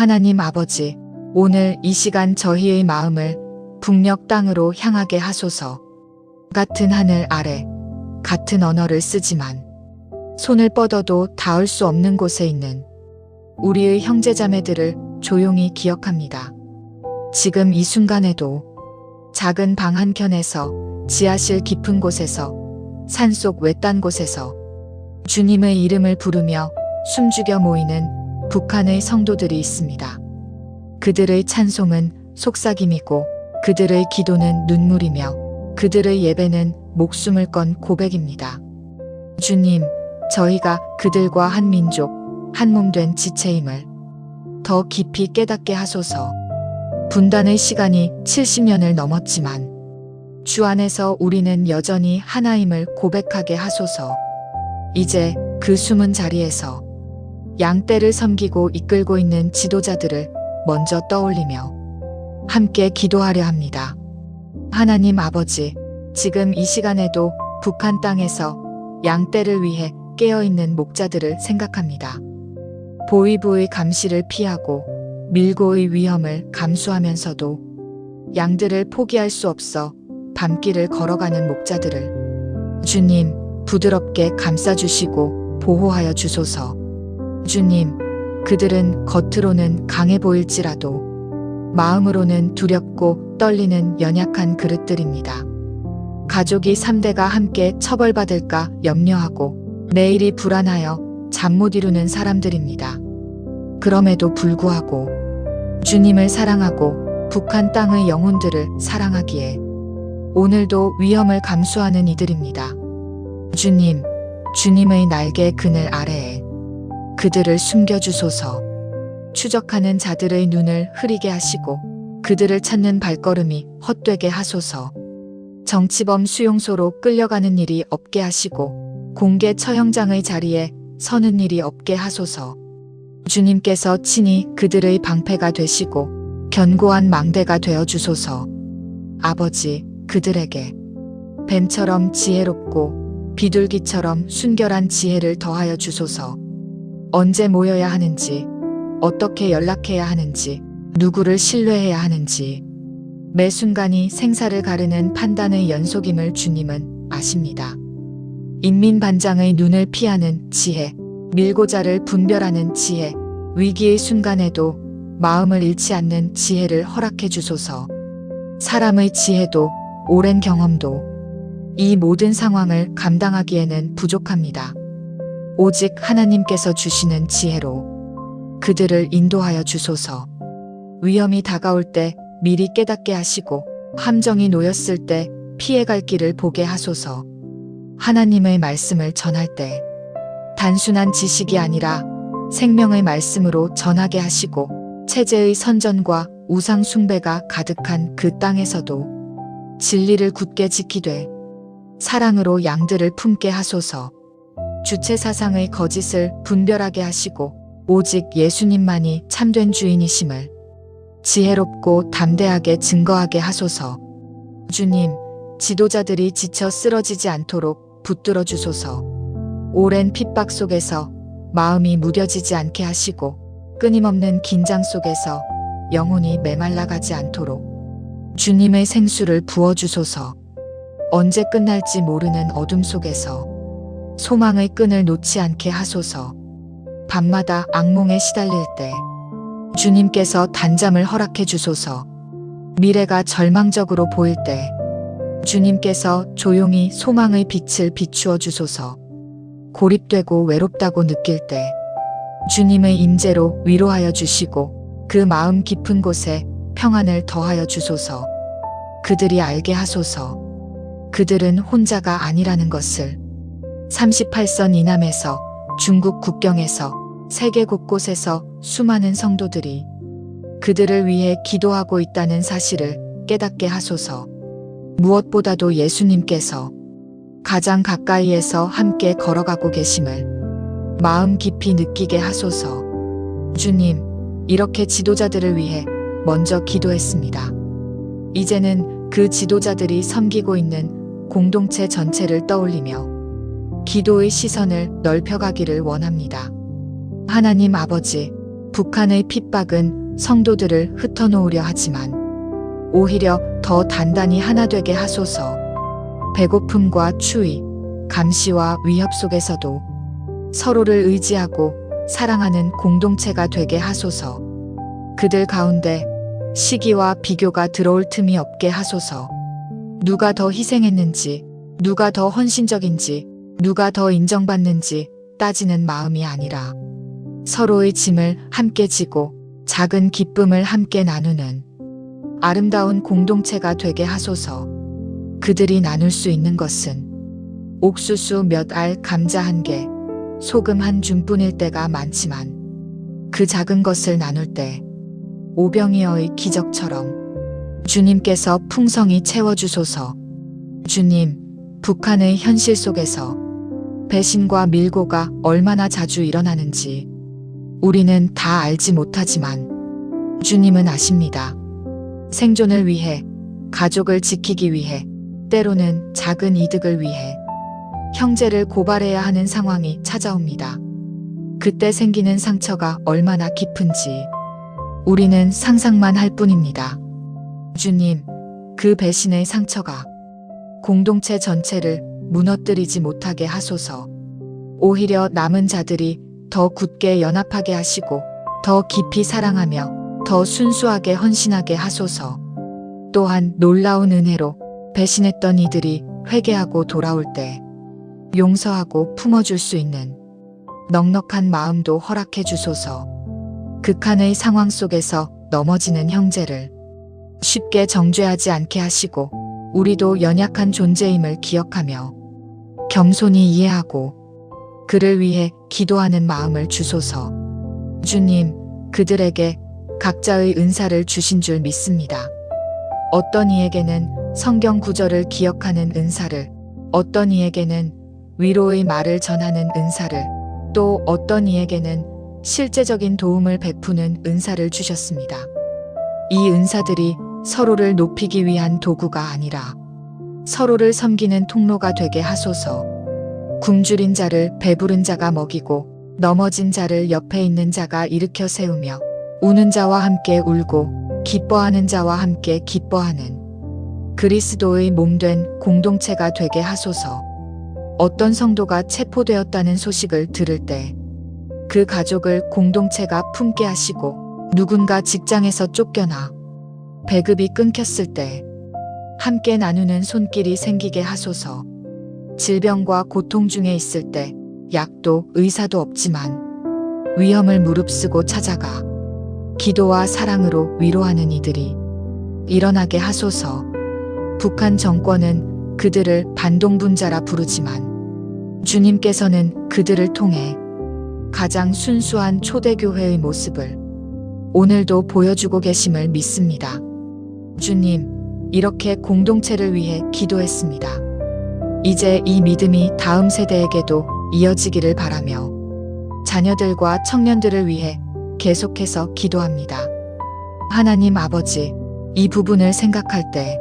하나님 아버지, 오늘 이 시간 저희의 마음을 북녘 땅으로 향하게 하소서. 같은 하늘 아래, 같은 언어를 쓰지만 손을 뻗어도 닿을 수 없는 곳에 있는 우리의 형제자매들을 조용히 기억합니다. 지금 이 순간에도 작은 방 한켠에서, 지하실 깊은 곳에서, 산속 외딴 곳에서 주님의 이름을 부르며 숨죽여 모이는 북한의 성도들이 있습니다. 그들의 찬송은 속삭임이고 그들의 기도는 눈물이며 그들의 예배는 목숨을 건 고백입니다. 주님, 저희가 그들과 한 민족, 한 몸 된 지체임을 더 깊이 깨닫게 하소서. 분단의 시간이 70년을 넘었지만 주 안에서 우리는 여전히 하나임을 고백하게 하소서. 이제 그 숨은 자리에서 양떼를 섬기고 이끌고 있는 지도자들을 먼저 떠올리며 함께 기도하려 합니다. 하나님 아버지, 지금 이 시간에도 북한 땅에서 양떼를 위해 깨어있는 목자들을 생각합니다. 보위부의 감시를 피하고 밀고의 위험을 감수하면서도 양들을 포기할 수 없어 밤길을 걸어가는 목자들을 주님, 부드럽게 감싸주시고 보호하여 주소서. 주님, 그들은 겉으로는 강해 보일지라도 마음으로는 두렵고 떨리는 연약한 그릇들입니다. 가족이 3대가 함께 처벌받을까 염려하고 내일이 불안하여 잠 못 이루는 사람들입니다. 그럼에도 불구하고 주님을 사랑하고 북한 땅의 영혼들을 사랑하기에 오늘도 위험을 감수하는 이들입니다. 주님, 주님의 날개 그늘 아래에 그들을 숨겨주소서. 추적하는 자들의 눈을 흐리게 하시고 그들을 찾는 발걸음이 헛되게 하소서. 정치범 수용소로 끌려가는 일이 없게 하시고 공개 처형장의 자리에 서는 일이 없게 하소서. 주님께서 친히 그들의 방패가 되시고 견고한 망대가 되어 주소서. 아버지, 그들에게 뱀처럼 지혜롭고 비둘기처럼 순결한 지혜를 더하여 주소서. 언제 모여야 하는지, 어떻게 연락해야 하는지, 누구를 신뢰해야 하는지 매 순간이 생사를 가르는 판단의 연속임을 주님은 아십니다. 인민반장의 눈을 피하는 지혜, 밀고자를 분별하는 지혜, 위기의 순간에도 마음을 잃지 않는 지혜를 허락해 주소서. 사람의 지혜도 오랜 경험도 이 모든 상황을 감당하기에는 부족합니다. 오직 하나님께서 주시는 지혜로 그들을 인도하여 주소서. 위험이 다가올 때 미리 깨닫게 하시고 함정이 놓였을 때 피해갈 길을 보게 하소서. 하나님의 말씀을 전할 때 단순한 지식이 아니라 생명의 말씀으로 전하게 하시고 체제의 선전과 우상 숭배가 가득한 그 땅에서도 진리를 굳게 지키되 사랑으로 양들을 품게 하소서. 주체 사상의 거짓을 분별하게 하시고 오직 예수님만이 참된 주인이심을 지혜롭고 담대하게 증거하게 하소서. 주님, 지도자들이 지쳐 쓰러지지 않도록 붙들어 주소서. 오랜 핍박 속에서 마음이 무뎌지지 않게 하시고 끊임없는 긴장 속에서 영혼이 메말라가지 않도록 주님의 생수를 부어주소서. 언제 끝날지 모르는 어둠 속에서 소망의 끈을 놓지 않게 하소서. 밤마다 악몽에 시달릴 때 주님께서 단잠을 허락해 주소서. 미래가 절망적으로 보일 때 주님께서 조용히 소망의 빛을 비추어 주소서. 고립되고 외롭다고 느낄 때 주님의 임재로 위로하여 주시고 그 마음 깊은 곳에 평안을 더하여 주소서. 그들이 알게 하소서. 그들은 혼자가 아니라는 것을. 38선 이남에서, 중국 국경에서, 세계 곳곳에서 수많은 성도들이 그들을 위해 기도하고 있다는 사실을 깨닫게 하소서. 무엇보다도 예수님께서 가장 가까이에서 함께 걸어가고 계심을 마음 깊이 느끼게 하소서. 주님, 이렇게 지도자들을 위해 먼저 기도했습니다. 이제는 그 지도자들이 섬기고 있는 공동체 전체를 떠올리며 기도의 시선을 넓혀가기를 원합니다. 하나님 아버지, 북한의 핍박은 성도들을 흩어놓으려 하지만 오히려 더 단단히 하나 되게 하소서. 배고픔과 추위, 감시와 위협 속에서도 서로를 의지하고 사랑하는 공동체가 되게 하소서. 그들 가운데 시기와 비교가 들어올 틈이 없게 하소서. 누가 더 희생했는지, 누가 더 헌신적인지, 누가 더 인정받는지 따지는 마음이 아니라 서로의 짐을 함께 지고 작은 기쁨을 함께 나누는 아름다운 공동체가 되게 하소서. 그들이 나눌 수 있는 것은 옥수수 몇 알, 감자 한 개, 소금 한 줌뿐일 때가 많지만 그 작은 것을 나눌 때 오병이어의 기적처럼 주님께서 풍성히 채워주소서. 주님, 북한의 현실 속에서 배신과 밀고가 얼마나 자주 일어나는지 우리는 다 알지 못하지만 주님은 아십니다. 생존을 위해, 가족을 지키기 위해, 때로는 작은 이득을 위해 형제를 고발해야 하는 상황이 찾아옵니다. 그때 생기는 상처가 얼마나 깊은지 우리는 상상만 할 뿐입니다. 주님, 그 배신의 상처가 공동체 전체를 무너뜨리지 못하게 하소서. 오히려 남은 자들이 더 굳게 연합하게 하시고 더 깊이 사랑하며 더 순수하게 헌신하게 하소서. 또한 놀라운 은혜로 배신했던 이들이 회개하고 돌아올 때 용서하고 품어줄 수 있는 넉넉한 마음도 허락해 주소서. 극한의 상황 속에서 넘어지는 형제를 쉽게 정죄하지 않게 하시고 우리도 연약한 존재임을 기억하며 겸손히 이해하고 그를 위해 기도하는 마음을 주소서. 주님, 그들에게 각자의 은사를 주신 줄 믿습니다. 어떤 이에게는 성경 구절을 기억하는 은사를, 어떤 이에게는 위로의 말을 전하는 은사를, 또 어떤 이에게는 실제적인 도움을 베푸는 은사를 주셨습니다. 이 은사들이 서로를 높이기 위한 도구가 아니라 서로를 섬기는 통로가 되게 하소서. 굶주린 자를 배부른 자가 먹이고 넘어진 자를 옆에 있는 자가 일으켜 세우며 우는 자와 함께 울고 기뻐하는 자와 함께 기뻐하는 그리스도의 몸된 공동체가 되게 하소서. 어떤 성도가 체포되었다는 소식을 들을 때 그 가족을 공동체가 품게 하시고 누군가 직장에서 쫓겨나 배급이 끊겼을 때 함께 나누는 손길이 생기게 하소서. 질병과 고통 중에 있을 때 약도 의사도 없지만 위험을 무릅쓰고 찾아가 기도와 사랑으로 위로하는 이들이 일어나게 하소서. 북한 정권은 그들을 반동분자라 부르지만 주님께서는 그들을 통해 가장 순수한 초대교회의 모습을 오늘도 보여주고 계심을 믿습니다. 주님, 이렇게 공동체를 위해 기도했습니다. 이제 이 믿음이 다음 세대에게도 이어지기를 바라며 자녀들과 청년들을 위해 계속해서 기도합니다. 하나님 아버지, 이 부분을 생각할 때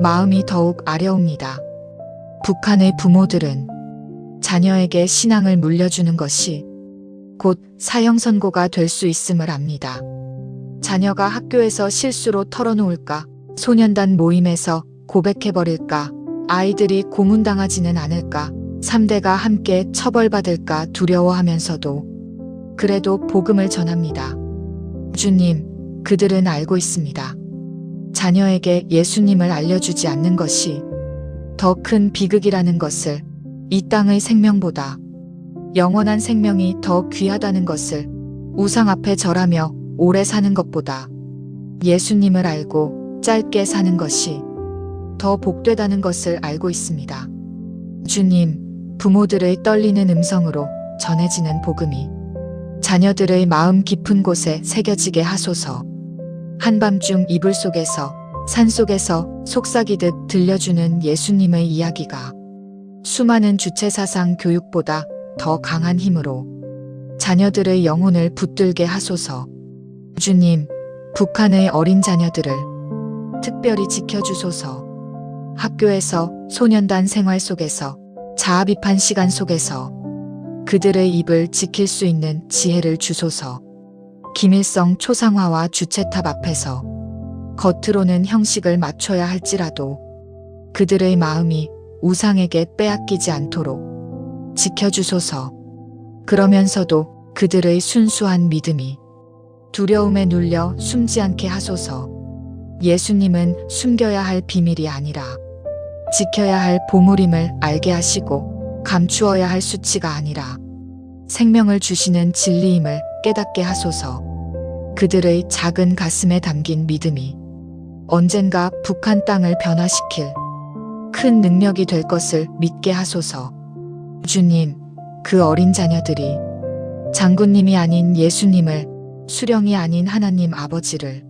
마음이 더욱 아려옵니다. 북한의 부모들은 자녀에게 신앙을 물려주는 것이 곧 사형 선고가 될 수 있음을 압니다. 자녀가 학교에서 실수로 털어놓을까, 소년단 모임에서 고백해버릴까, 아이들이 고문당하지는 않을까, 3대가 함께 처벌받을까 두려워하면서도 그래도 복음을 전합니다. 주님, 그들은 알고 있습니다. 자녀에게 예수님을 알려주지 않는 것이 더 큰 비극이라는 것을, 이 땅의 생명보다 영원한 생명이 더 귀하다는 것을, 우상 앞에 절하며 오래 사는 것보다 예수님을 알고 짧게 사는 것이 더 복되다는 것을 알고 있습니다. 주님, 부모들의 떨리는 음성으로 전해지는 복음이 자녀들의 마음 깊은 곳에 새겨지게 하소서. 한밤중 이불 속에서, 산속에서 속삭이듯 들려주는 예수님의 이야기가 수많은 주체사상 교육보다 더 강한 힘으로 자녀들의 영혼을 붙들게 하소서. 주님, 북한의 어린 자녀들을 특별히 지켜주소서. 학교에서, 소년단 생활 속에서, 자아비판 시간 속에서 그들의 입을 지킬 수 있는 지혜를 주소서. 김일성 초상화와 주체탑 앞에서 겉으로는 형식을 맞춰야 할지라도 그들의 마음이 우상에게 빼앗기지 않도록 지켜주소서. 그러면서도 그들의 순수한 믿음이 두려움에 눌려 숨지 않게 하소서. 예수님은 숨겨야 할 비밀이 아니라 지켜야 할 보물임을 알게 하시고 감추어야 할 수치가 아니라 생명을 주시는 진리임을 깨닫게 하소서. 그들의 작은 가슴에 담긴 믿음이 언젠가 북한 땅을 변화시킬 큰 능력이 될 것을 믿게 하소서. 주님, 그 어린 자녀들이 장군님이 아닌 예수님을, 수령이 아닌 하나님 아버지를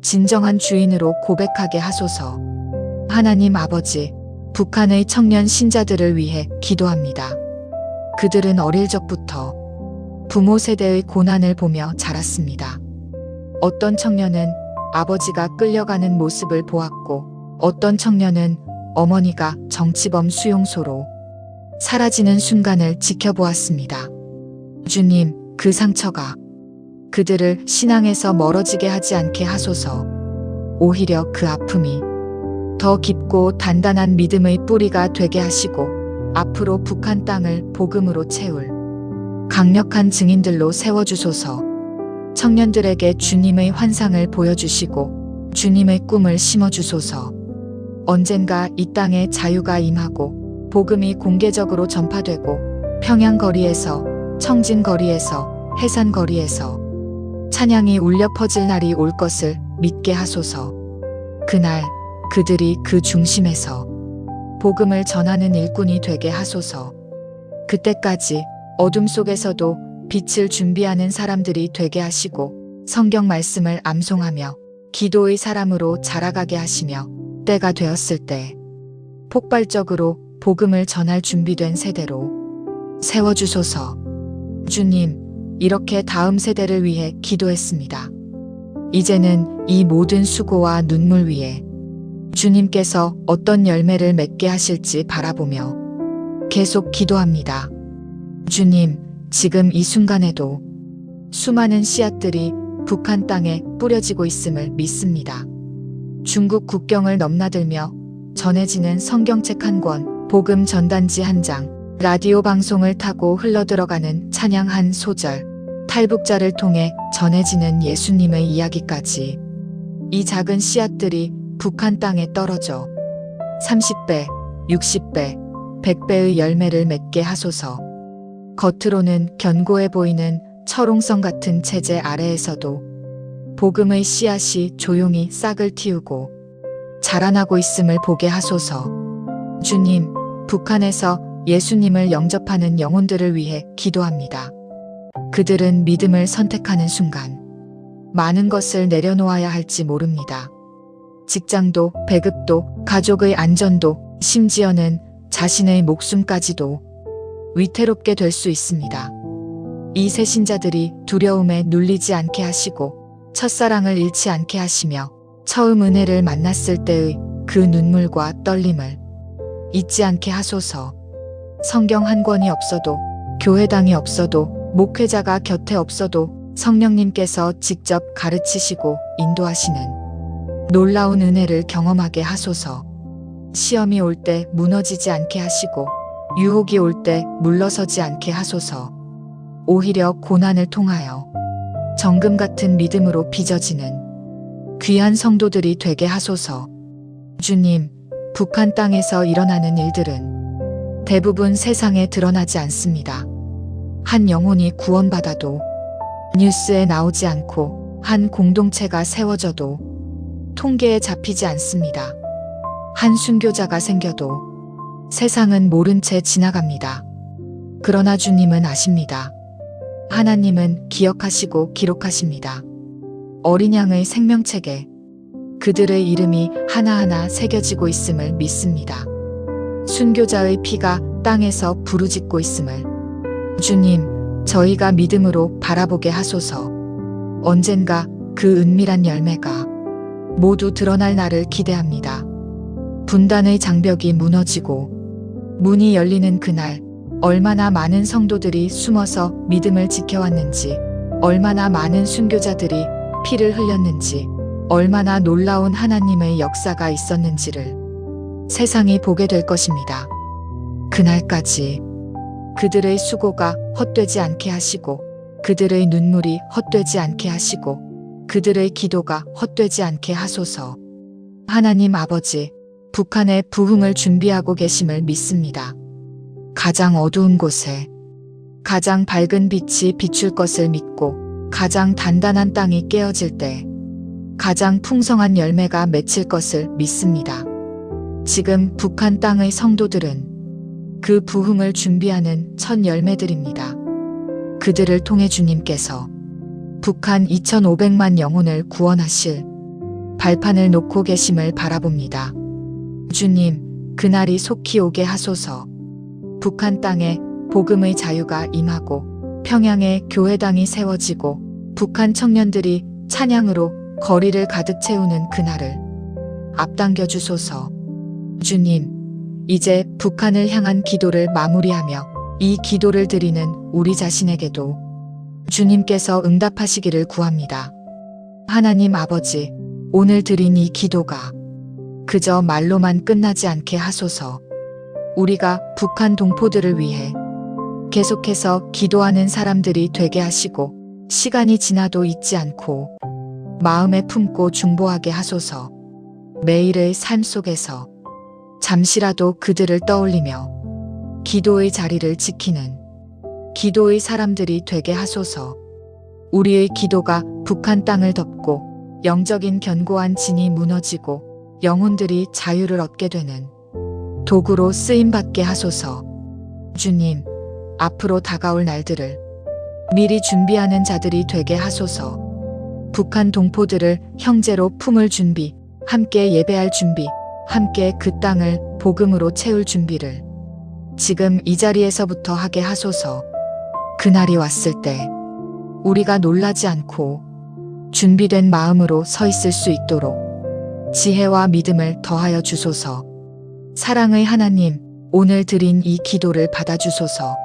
진정한 주인으로 고백하게 하소서. 하나님 아버지, 북한의 청년 신자들을 위해 기도합니다. 그들은 어릴 적부터 부모 세대의 고난을 보며 자랐습니다. 어떤 청년은 아버지가 끌려가는 모습을 보았고, 어떤 청년은 어머니가 정치범 수용소로 사라지는 순간을 지켜보았습니다. 주님, 그 상처가 그들을 신앙에서 멀어지게 하지 않게 하소서. 오히려 그 아픔이 더 깊고 단단한 믿음의 뿌리가 되게 하시고 앞으로 북한 땅을 복음으로 채울 강력한 증인들로 세워주소서. 청년들에게 주님의 환상을 보여주시고 주님의 꿈을 심어주소서. 언젠가 이 땅에 자유가 임하고 복음이 공개적으로 전파되고 평양거리에서, 청진거리에서, 해산거리에서 찬양이 울려 퍼질 날이 올 것을 믿게 하소서. 그날 그들이 그 중심에서 복음을 전하는 일꾼이 되게 하소서. 그때까지 어둠 속에서도 빛을 준비하는 사람들이 되게 하시고 성경 말씀을 암송하며 기도의 사람으로 자라가게 하시며 때가 되었을 때 폭발적으로 복음을 전할 준비된 세대로 세워주소서. 주님, 이렇게 다음 세대를 위해 기도했습니다. 이제는 이 모든 수고와 눈물 위에 주님께서 어떤 열매를 맺게 하실지 바라보며 계속 기도합니다. 주님, 지금 이 순간에도 수많은 씨앗들이 북한 땅에 뿌려지고 있음을 믿습니다. 중국 국경을 넘나들며 전해지는 성경책 한 권, 복음 전단지 한 장, 라디오 방송을 타고 흘러들어가는 찬양 한 소절, 탈북자를 통해 전해지는 예수님의 이야기까지 이 작은 씨앗들이 북한 땅에 떨어져 30배, 60배, 100배의 열매를 맺게 하소서. 겉으로는 견고해 보이는 철옹성 같은 체제 아래에서도 복음의 씨앗이 조용히 싹을 틔우고 자라나고 있음을 보게 하소서. 주님, 북한에서 예수님을 영접하는 영혼들을 위해 기도합니다. 그들은 믿음을 선택하는 순간 많은 것을 내려놓아야 할지 모릅니다. 직장도, 배급도, 가족의 안전도, 심지어는 자신의 목숨까지도 위태롭게 될 수 있습니다. 이 새신자들이 두려움에 눌리지 않게 하시고 첫사랑을 잃지 않게 하시며 처음 은혜를 만났을 때의 그 눈물과 떨림을 잊지 않게 하소서. 성경 한 권이 없어도, 교회당이 없어도, 목회자가 곁에 없어도 성령님께서 직접 가르치시고 인도하시는 놀라운 은혜를 경험하게 하소서. 시험이 올 때 무너지지 않게 하시고 유혹이 올 때 물러서지 않게 하소서. 오히려 고난을 통하여 정금 같은 믿음으로 빚어지는 귀한 성도들이 되게 하소서. 주님, 북한 땅에서 일어나는 일들은 대부분 세상에 드러나지 않습니다. 한 영혼이 구원받아도, 뉴스에 나오지 않고, 한 공동체가 세워져도 통계에 잡히지 않습니다. 한 순교자가 생겨도 세상은 모른 채 지나갑니다. 그러나 주님은 아십니다. 하나님은 기억하시고 기록하십니다. 어린 양의 생명책에 그들의 이름이 하나하나 새겨지고 있음을 믿습니다. 순교자의 피가 땅에서 부르짖고 있음을 주님, 저희가 믿음으로 바라보게 하소서. 언젠가 그 은밀한 열매가 모두 드러날 날을 기대합니다. 분단의 장벽이 무너지고 문이 열리는 그날, 얼마나 많은 성도들이 숨어서 믿음을 지켜왔는지, 얼마나 많은 순교자들이 피를 흘렸는지, 얼마나 놀라운 하나님의 역사가 있었는지를 세상이 보게 될 것입니다. 그날까지 그들의 수고가 헛되지 않게 하시고, 그들의 눈물이 헛되지 않게 하시고, 그들의 기도가 헛되지 않게 하소서. 하나님 아버지, 북한의 부흥을 준비하고 계심을 믿습니다. 가장 어두운 곳에 가장 밝은 빛이 비출 것을 믿고, 가장 단단한 땅이 깨어질 때 가장 풍성한 열매가 맺힐 것을 믿습니다. 지금 북한 땅의 성도들은 그 부흥을 준비하는 첫 열매들입니다. 그들을 통해 주님께서 북한 2,500만 영혼을 구원하실 발판을 놓고 계심을 바라봅니다. 주님, 그날이 속히 오게 하소서. 북한 땅에 복음의 자유가 임하고, 평양에 교회당이 세워지고, 북한 청년들이 찬양으로 거리를 가득 채우는 그날을 앞당겨 주소서. 주님, 이제 북한을 향한 기도를 마무리하며 이 기도를 드리는 우리 자신에게도 주님께서 응답하시기를 구합니다. 하나님 아버지, 오늘 드린 이 기도가 그저 말로만 끝나지 않게 하소서. 우리가 북한 동포들을 위해 계속해서 기도하는 사람들이 되게 하시고, 시간이 지나도 잊지 않고 마음에 품고 중보하게 하소서. 매일의 삶 속에서 잠시라도 그들을 떠올리며 기도의 자리를 지키는 기도의 사람들이 되게 하소서. 우리의 기도가 북한 땅을 덮고 영적인 견고한 진이 무너지고 영혼들이 자유를 얻게 되는 도구로 쓰임받게 하소서. 주님, 앞으로 다가올 날들을 미리 준비하는 자들이 되게 하소서. 북한 동포들을 형제로 품을 준비, 함께 예배할 준비, 함께 그 땅을 복음으로 채울 준비를 지금 이 자리에서부터 하게 하소서. 그날이 왔을 때 우리가 놀라지 않고 준비된 마음으로 서 있을 수 있도록 지혜와 믿음을 더하여 주소서. 사랑의 하나님, 오늘 드린 이 기도를 받아주소서.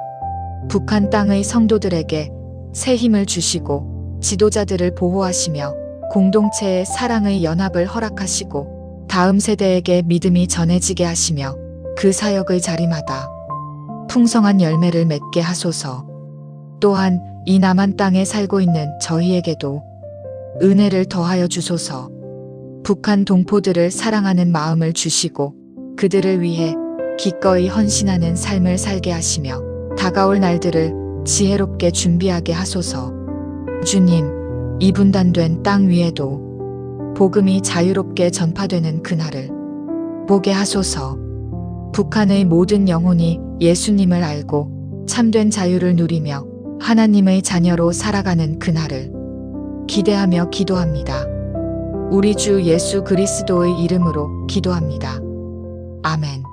북한 땅의 성도들에게 새 힘을 주시고, 지도자들을 보호하시며 공동체의 사랑의 연합을 허락하시고, 다음 세대에게 믿음이 전해지게 하시며 그 사역의 자리마다 풍성한 열매를 맺게 하소서. 또한 이 남한 땅에 살고 있는 저희에게도 은혜를 더하여 주소서. 북한 동포들을 사랑하는 마음을 주시고, 그들을 위해 기꺼이 헌신하는 삶을 살게 하시며 다가올 날들을 지혜롭게 준비하게 하소서. 주님, 이 분단된 땅 위에도 복음이 자유롭게 전파되는 그날을 보게 하소서. 북한의 모든 영혼이 예수님을 알고 참된 자유를 누리며 하나님의 자녀로 살아가는 그날을 기대하며 기도합니다. 우리 주 예수 그리스도의 이름으로 기도합니다. 아멘.